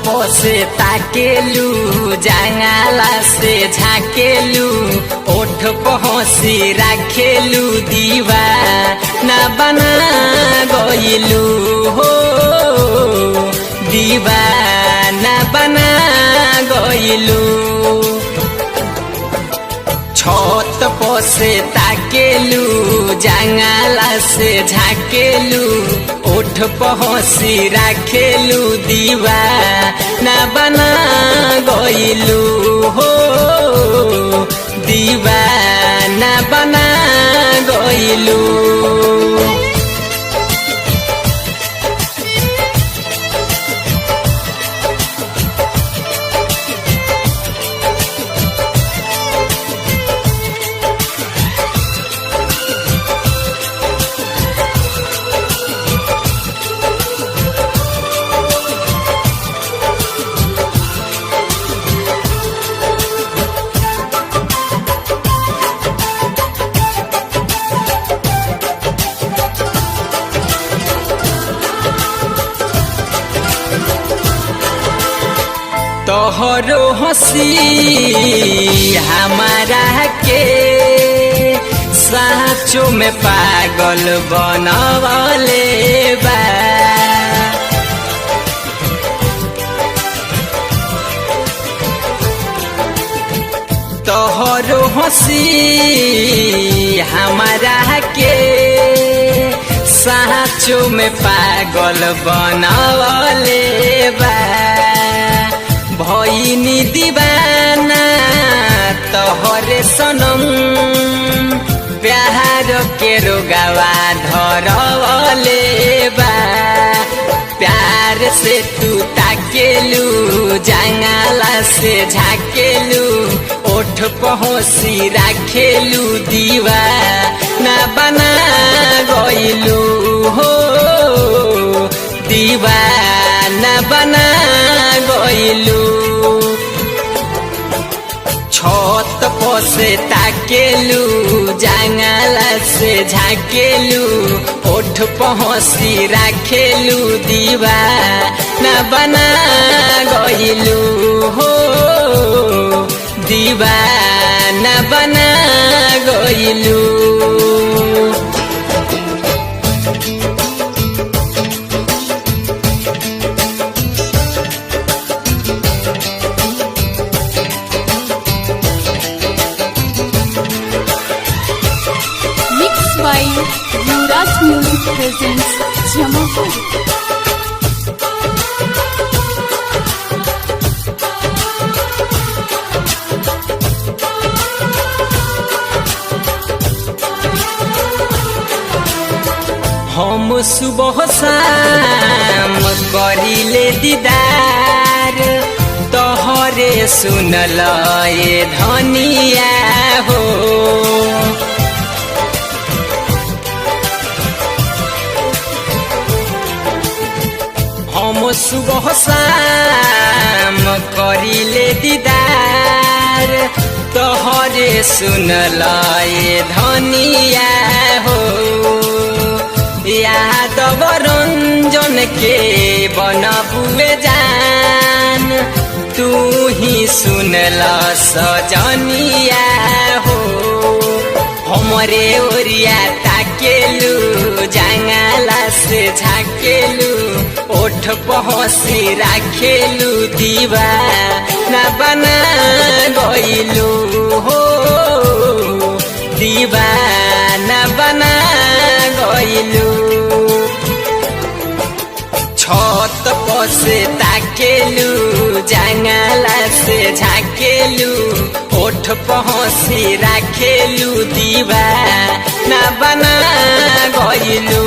पोसे ताकेलू जंगला से झाकेलू ओठ पहुँची राखेलू दीवाना बना गइलू हो दीवाना बना गइलू। छत पोसे ताकेलू जंगला से झाकेलू ओठ पहुँची राखेलू दीवाना बना गइलू हो दीवाना बना गइलू। तोहरो हंसी हमारा के साँचो में पागल बनवले बा। तोहरो हंसी हमारा के साँचो में पागल बनवले बा। भइनी दीवाना तोहरे सनम प्यार के रोगवा धरवले बा। प्यार से तू ताकेलू जंगला से झाकेलू ओठ पहुँची राखेलू दीवाना बना गइलू हो दीवाना बना गइलू। छत पोसे ताकेलू जंगला से झाकेलू ओठ पहुँची राखेलू दीवाना बना गइलू हो दीवाना बना गइलू। by Yuvraj Music presents Jamapur. हम सुबह शाम करिले दीदार तोहरे सुनल ये धनिया हो। हम सुबह शाम करिले दीदार तोहरे सुनल ये धनिया हो। यादव रंजन के बनबुए जान तू ही सुनल सजनिया हो। हमरे ओरिया ताकेलू जंगला से झाकेलू ओठ पहुँची राखेलू दीवाना बना गइलू हो दीवाना बना गइलू। छत पोसे ताकेलू जंगला से झाकेलू ओठ पहुँची राखेलू दीवाना बना गइलू।